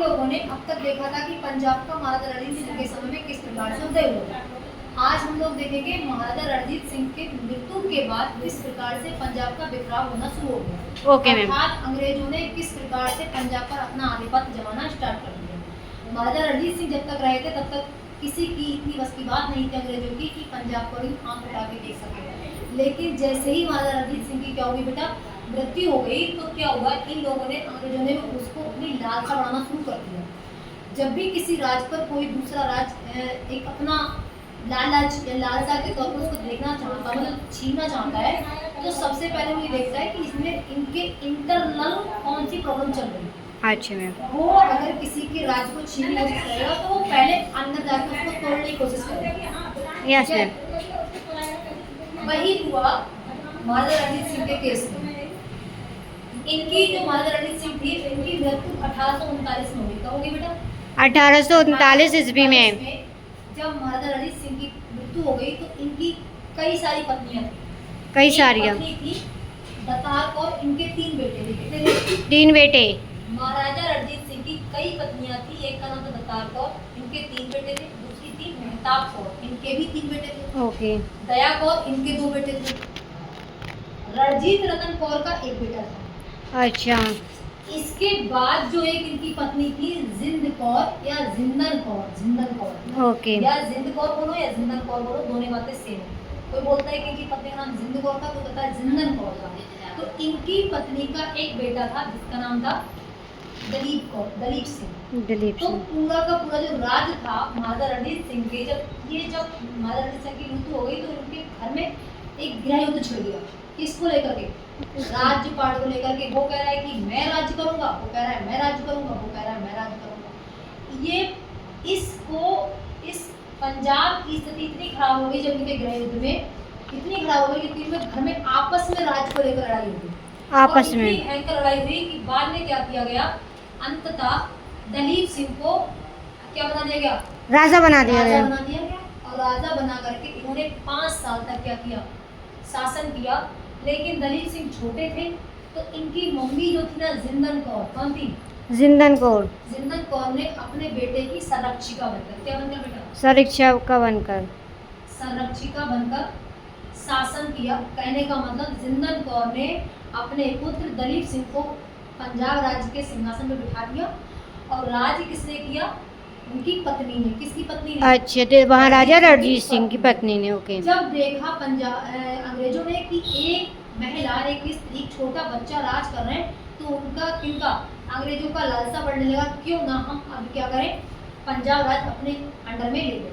लोगों ने अब तक देखा था कि पंजाब का महाराजा रणजीत सिंह के समय में किस प्रकार से उदय हुआ। आज हम लोग देखेंगे महाराजा रणजीत सिंह के मृत्यु के बाद किस प्रकार से पंजाब का बिखराव होना शुरू हो गया। Okay ma'am. अर्थात अंग्रेजों ने किस प्रकार से पंजाब पर अपना आधिपत्य जमाना स्टार्ट कर दिया। महाराजा रणजीत सिंह जब तक रहे थे तब तक किसी की इतनी बस की बात नहीं थी अंग्रेजों की कि पंजाब पर आंख उठा के देख सके। लेकिन जैसे ही महाराजा रणजीत सिंह की क्या होगी बेटा मृत्यु हो गई तो क्या हुआ, इन लोगों ने अंग्रेजों ने उसको अपनी लालसा बढ़ाना शुरू कर दिया। जब भी किसी राज पर कोई दूसरा राज एक अपना लालच या लालसा के तौर पर उसको देखना चाहता मतलब छीनना चाहता है तो सबसे पहले वो ये देखता है कि इसमें इनके इंटरनल कौन सी प्रॉब्लम चल रही है। अच्छा मैम। वो अगर किसी के राज को छीनने की कोशिश करेगा तो वो पहले अंदर जाकर उसको तोड़ने की कोशिश करेगा। Yes ma'am. वही हुआ महाराजा रणजीत सिंह के केस में। इनकी जो महाराजा रणजीत सिंह थी इनकी मृत्यु 1839 में हुई। कब होगी बेटा? 1839 ईस्वी में। जब महाराजा रणजीत सिंह की मृत्यु हो गई तो इनकी कई सारी पत्नियां थी। कई सारी पत्नी थी दतार कौर, इनके 3 बेटे थे। कितने थे? 3 बेटे। महाराजा रणजीत सिंह की कई पत्नियां थी। एक का नाम था दतार कौर, इनके 3 बेटे थे। दूसरी थी मेहताब कौर, इनके भी 3 बेटे थे। ओके। दया कौर, इनके 2 बेटे थे। रणजीत रतन कौर का 1 बेटा था। अच्छा। इसके बाद जो एक इनकी पत्नी थी जिंद कौर या जिंदन कौर, जिंदन कौर ओके। या जिंद कौर बोलो या जिंदन कौर बोलो, दोनों बातें सेम है। कोई बोलता है कि इनकी पत्नी का नाम जिंद कौर था, कोई कहता है जिंदन कौर था। तो इनकी पत्नी का एक बेटा था जिसका नाम था दलीप कौर, दलीप सिंह। दिलीप तो सिंह। पूरा का पूरा जो राज था महाराजा रणजीत सिंह के, जब महाराजा रणजीत सिंह की मृत्यु हो गई तो उनके घर में एक गृह युद्ध छिड़ गया। किसको लेकर के? राज्यपाट को लेकर के। वो कह रहा है कि मैं राज्य करूंगा, वो कह रहा है मैं राज्य करूंगा, वो कह रहा है मैं राज्य करूंगा। ये इस पंजाब की स्थिति इतनी खराब हो गई जब इनके गृह युद्ध में इतनी खराब हो गई कि तीनों घर में आपस में राज्य को लेकर लड़ाई हुई। आपस में इतनी भयंकर लड़ाई हुई कि बाद में क्या किया गया, अंततः दलीप सिंह को क्या बना दिया गया? राजा बना दिया राजा गया। बना दिया गया। और राजा बना करके इन्होंने 5 साल तक क्या किया? शासन किया। लेकिन दलीप सिंह छोटे थे तो इनकी मम्मी जो थी ना जिंदन कौर, कौन थी? जिंदन कौर। जिंदन कौर ने अपने बेटे की संरक्षिका बनकर, क्या बनकर बेटा? संरक्षिका बनकर। संरक्षिका बनकर शासन किया। कहने का मतलब जिंदन कौर ने अपने पुत्र दलीप सिंह को पंजाब राज्य के सिंहासन पर बिठा दिया। और राज्य किसने किया? उनकी पत्नी ने। किसकी पत्नी ने? अच्छा, तो महाराजा रणजीत सिंह की पत्नी ने। ओके। जब देखा अंग्रेजों ने कि एक महिला एक स्त्री छोटा बच्चा राज कर रहे हैं तो उनका किनका अंग्रेजों का लालसा बढ़ने लगा, क्यों ना हम अब क्या करें पंजाब राज अपने अंडर में ले लें।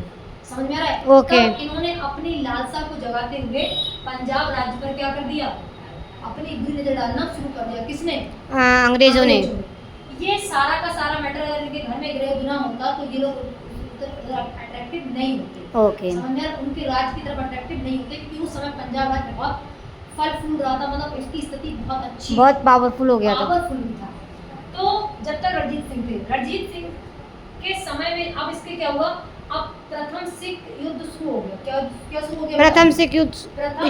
समझ में आ रहा है? ओके। तब इन्होंने अपनी लालसा को जगाते हुए पंजाब राज्य पर क्या कर दिया? अपनी बुरी नजर डालना शुरू कर दिया। किसने? अंग्रेजों ने। ये सारा का सारा मैटर अगर इनके घर में गृह युद्ध ना होता तो ये लोग अट्रैक्टिव नहीं होते। ओके। समझ में आ रहा है? उनके राज की तरफ अट्रैक्टिव नहीं होते क्योंकि उस समय पंजाब राज बहुत फल फूल रहा था। मतलब इसकी स्थिति बहुत अच्छी, बहुत पावरफुल हो गया था। पावरफुल भी था। तो जब तक रणजीत सिंह थे, रणजीत सिंह के समय में अब इसके क्या हुआ? अब प्रथम सिख युद्ध शुरू हो गया। क्या शुरू हो गया? प्रथम सिख युद्ध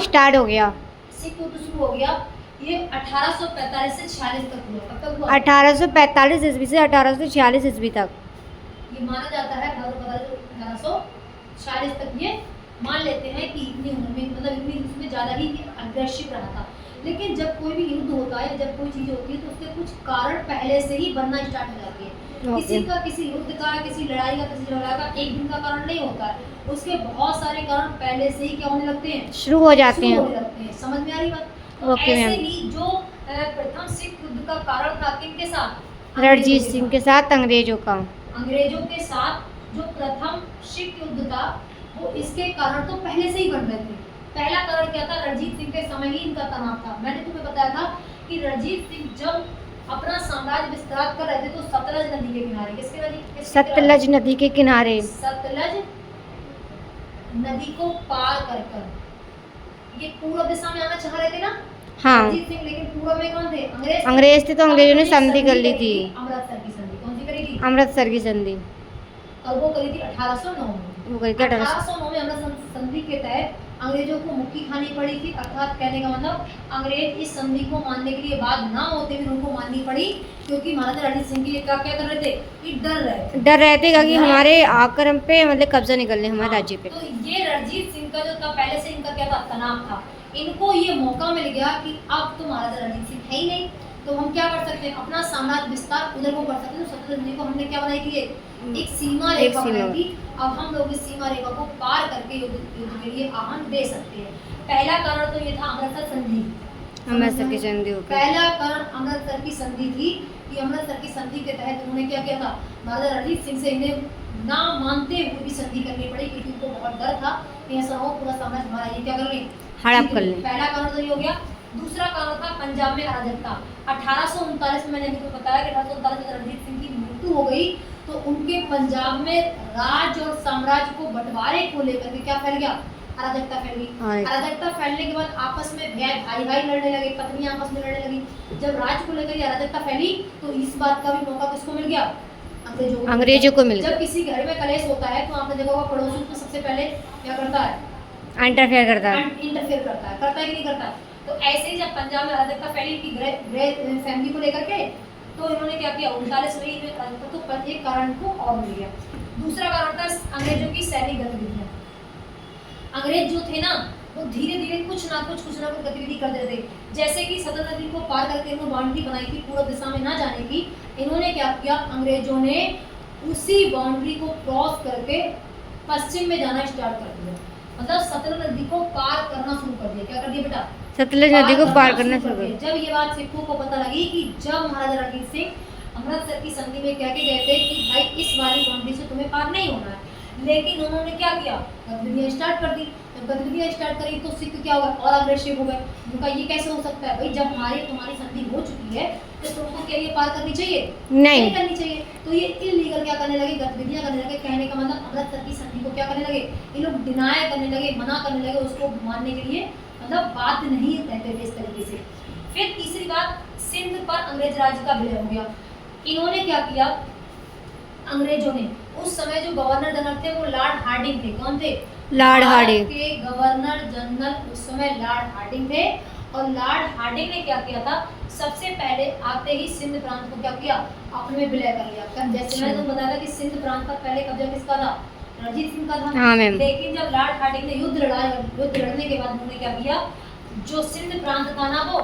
स्टार्ट हो गया। सिख युद्ध शुरू हो गया। ये 1845 से 46 तक हुआ। कब तक हुआ? 1845 ईस्वी से 1846 ईस्वी तक। ये माना जाता है 1846 तक ये मान लेते हैं कि इतनी उम्र में मतलब इतनी उसमें ज़्यादा ही अग्रेसिव रहा था। लेकिन जब कोई भी युद्ध होता है, जब कोई चीज़ होती है तो उसके कुछ कारण पहले से ही बनना स्टार्ट हो जाती है। किसी का किसी युद्ध का, किसी लड़ाई का, किसी झगड़ा का एक दिन का कारण नहीं होता है। उसके बहुत सारे कारण पहले से ही क्या होने लगते हैं? शुरू हो जाते हैं। होने लगते हैं। समझ में आ रही बात? तो ओके ऐसे मैम। ही जो प्रथम सिख युद्ध का कारण था किनके साथ? रणजीत सिंह के साथ अंग्रेजों का। अंग्रेजों के साथ जो प्रथम सिख युद्ध था वो इसके कारण तो पहले से ही बन रहे थे। पहला कारण क्या था? रणजीत सिंह के समय ही इनका तनाव था। मैंने तुम्हें बताया था कि रणजीत सिंह जब अपना साम्राज्य विस्तार कर रहे थे तो सतलज नदी के किनारे, किसके नदी? सतलज नदी के किनारे। सतलज नदी को पार कर कर ये पूर्व दिशा में आना चाह रहे थे ना हाँ। रणजीत सिंह, लेकिन पूर्व में कौन थे? अंग्रेज थे। तो अंग्रेजों ने संधि कर ली थी। अमृतसर की संधि। कौन सी करी थी? अमृतसर की संधि। और वो करी थी 1809 में। वो करी थी 1809 में अमृतसर संधि के तहत अंग्रेजों को मुक्की खानी पड़ी थी, अर्थात कहने का मतलब अंग्रेज इस संधि को मानने के लिए बाध्य ना होते हुए उनको माननी पड़ी, क्योंकि महाराजा रणजीत सिंह की क्या कर रहे थे कि डर रहे थे। डर रहते कि हमारे आक्रमण पे मतलब कब्जा निकलने हमारे राज्य पे। तो ये रणजीत सिंह का जो था पहले से इनका क्या था, तनाव था। इनको ये मौका मिल गया कि अब तो महाराजा रणजीत सिंह है ही नहीं, तो हम क्या कर सकते हैं, अपना साम्राज्य विस्तार उधर को कर सकते हैं। तो सतलज को हमने क्या बनाई थी, एक सीमा रेखा बनाई थी। अब हम लोग इस सीमा रेखा को पार करके युद्ध के लिए आह्वान दे सकते हैं। पहला कारण तो ये था अमृतसर संधि। अमृतसर की संधि हो गई। पहला कारण अमृतसर की संधि थी कि अमृतसर की संधि के तहत उन्होंने क्या किया था, महाराजा रणजीत सिंह से इन्हें ना मानते हुए भी संधि करनी पड़ी, क्योंकि उनको बहुत डर था कि ऐसा हो पूरा साम्राज्य हमारा ये क्या कर लें, हड़प कर लें। पहला कारण तो ये हो गया। दूसरा कारण था पंजाब में अराजकता। 1839 में मैंने आपको बताया कि 1839 में रणजीत सिंह की मृत्यु हो गई, तो उनके पंजाब में राज और साम्राज्य को बंटवारे को लेकर के क्या फैल गया, अराजकता फैल गई। अराजकता फैलने के बाद आपस में भाई भाई लड़ने लगे, पत्नियां आपस में लड़ने लगी। जब राज्य को लेकर अराजकता फैली तो इस बात का भी मौका किसको मिल गया, अंग्रेजों को मिल गया। जब किसी घर में कलेश होता है तो आपने देखा होगा पड़ोसी तो सबसे पहले क्या करता है, इंटरफेयर करता है, करता है कि नहीं करता। तो ऐसे ही जब पंजाब में अराजकता फैली कि ग्रे फैमिली को लेकर के, तो इन्होंने क्या किया, 39 में ही तो एक कारण को और मिल गया। दूसरा कारण था अंग्रेजों की सैनिक गतिविधियां। अंग्रेज जो थे ना वो धीरे धीरे कुछ ना कुछ गतिविधि कर रहे थे। जैसे कि सतलज नदी को पार करके इन्होंने बाउंड्री बनाई थी पूर्व दिशा में ना जाने की। इन्होंने क्या किया, अंग्रेजों ने उसी बाउंड्री को क्रॉस करके पश्चिम में जाना स्टार्ट कर दिया। मतलब सतलज नदी को पार करना शुरू कर दिया। क्या कर दिया बेटा, सतलज नदी को पार करना शुरू कर दिया। जब ये बात सिखों को पता लगी कि जब महाराजा रणजीत सिंह अमृतसर की संधि में कह के गए थे कि भाई इस वाली बाउंड्री से तुम्हें पार नहीं होना है, लेकिन उन्होंने क्या किया, गतिविधियां स्टार्ट कर दी। जब गतिविधियां स्टार्ट करी तो सिख क्या हुआ, और अग्रेसिव हो गए। उनका ये कैसे हो सकता है भाई, जब तुम्हारी संधि हो चुकी है तो तुमको क्या ये पार करनी चाहिए, नहीं करनी चाहिए। तो ये इलीगल क्या करने लगे, गतिविधियां करने लगे। कहने का मतलब अमृतसर की संधि को क्या करने लगे, ये लोग डिनाय करने लगे, मना करने लगे, उसको मानने के लिए मतलब बात नहीं रहते थे इस तरीके से। फिर तीसरी बात, सिंध पर अंग्रेज राज का विलय हो गया। इन्होंने क्या किया, अंग्रेजों ने उस समय जो गवर्नर जनरल थे वो लॉर्ड हार्डिंग थे। कौन थे, लॉर्ड हार्डिंग के गवर्नर जनरल उस समय लॉर्ड हार्डिंग थे। और लॉर्ड हार्डिंग ने क्या किया था, सबसे पहले आते ही सिंध प्रांत को क्या किया, अपने में विलय कर लिया। जैसे मैंने तुमको बताया था कि सिंध प्रांत पर पहले कब्जा किसका था, रणजीत सिंह का था। हाँ मैम। लेकिन जब लॉर्ड हार्डिंग ने युद्ध लड़ने के बाद उन्होंने क्या किया, जो सिंध प्रांत था ना वो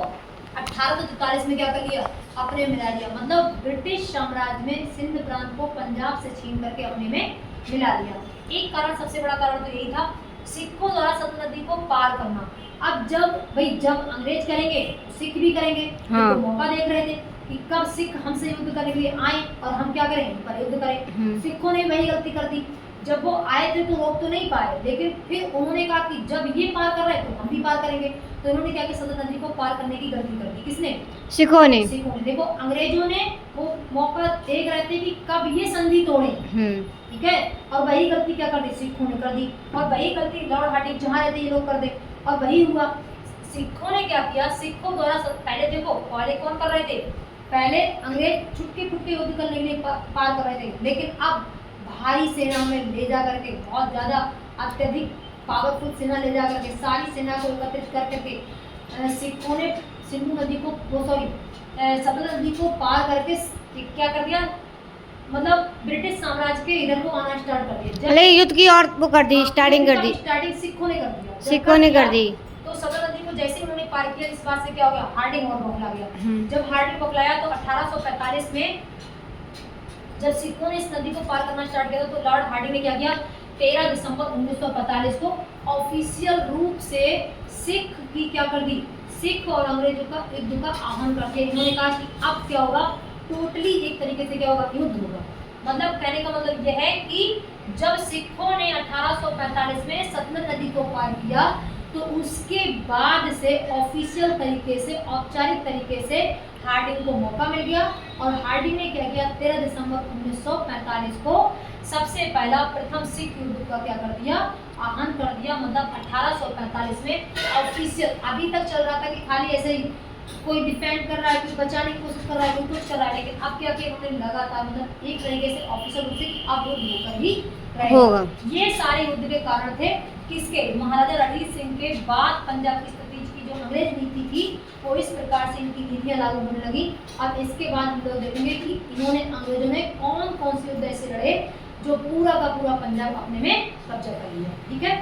1843 में क्या कर लिया, अपने मिला लिया। मतलब ब्रिटिश साम्राज्य में सिंध प्रांत को पंजाब से छीन करके अपने में मिला लिया। एक कारण, सबसे बड़ा कारण तो यही था, सिखों द्वारा सतलज नदी को पार करना। अब जब अंग्रेज करेंगे सिख भी करेंगे। हाँ। तो मौका देख रहे थे कि कब सिख हमसे युद्ध करने के लिए आए और हम क्या करें, पर युद्ध करें। सिखों ने वही गलती कर दी। जब वो आए थे तो रोक तो नहीं पाए, लेकिन फिर उन्होंने कहा कि जब ये पार कर रहे हैं तो हम भी पार करेंगे। तो इन्होंने क्या किया, सतलज नदी को पार करने की गलती कर दी। किसने, सिखों ने। देखो अंग्रेजों ने वो मौका देख रहे थे कि कब ये संधि तोड़े, ठीक है, और वही गलती क्या कर दी, सिखों ने कर दी। और वही गलती लॉर्ड हार्डिंग जहाँ रहते ये लोग कर दे, और वही हुआ। सिखों ने क्या किया, सिखों द्वारा पहले देखो, पहले कौन कर रहे थे, पहले अंग्रेज छुटके फुटके युद्ध करने के लिए पार कर रहे थे। लेकिन अब भारी सेना में ले जा करके, बहुत ज्यादा अत्यधिक पावरफुल सेना ले जा करके, सारी सेना को एकत्रित कर करके सिखों ने सिंधु नदी को सतलज नदी को पार करके क्या कर दिया, मतलब ब्रिटिश साम्राज्य के इधर को आना स्टार्ट कर दिया। युद्ध की और वो कर दी, स्टार्टिंग कर दी, स्टार्टिंग सिखों ने कर दिया। सिखों ने कर दी। तो सतलज नदी को जैसे उन्होंने पार किया, इस बात से क्या हो गया, हार्डिंग और बौखला गया। जब हार्डिंग बौखलाया तो 1845 में जब सिखों ने इस नदी को पार करना स्टार्ट किया तो लॉर्ड हार्डिंग ने क्या किया, 13 दिसंबर 1945 को ऑफिशियल रूप से सिख की क्या कर दी, सिख और अंग्रेजों का युद्ध का आह्वान कर दिया। इन्होंने कहा कि अब क्या होगा, टोटली एक तरीके से क्या होगा, युद्ध होगा। मतलब कहने का मतलब यह है कि जब सिखों ने 1845 में सतलज नदी को पार किया तो उसके बाद से ऑफिशियल तरीके से, औपचारिक तरीके से हार्डिंग को मौका मिल गया। और हार्डिंग ने क्या किया, 13 दिसंबर 1945 को सबसे पहला प्रथम सिख युद्ध का क्या कर दिया, आह्वान कर दिया। मतलब 1845 में ऑफिशियल, अभी तक चल रहा था कि खाली ऐसे ही कोई डिफेंड कर रहा है, कोई बचाने की कोशिश कर रहा है, कोई कुछ कर रहा है, लेकिन अब क्या किया उन्होंने लगातार मतलब एक तरीके से ऑफिशियल रूप से कि अब युद्ध होकर ही होगा। रहेगा। ये सारे युद्ध के कारण थे किसके, महाराजा रणजीत सिंह के बाद पंजाब की स्थिति की जो अंग्रेज नीति थी वो इस प्रकार से इनकी नीतियां लागू होने लगी। अब इसके बाद हम लोग देखेंगे कि इन्होंने अंग्रेजों ने कौन कौन से युद्ध ऐसे लड़े जो पूरा का पूरा पंजाब अपने में कब्जा कर लिया। ठीक है।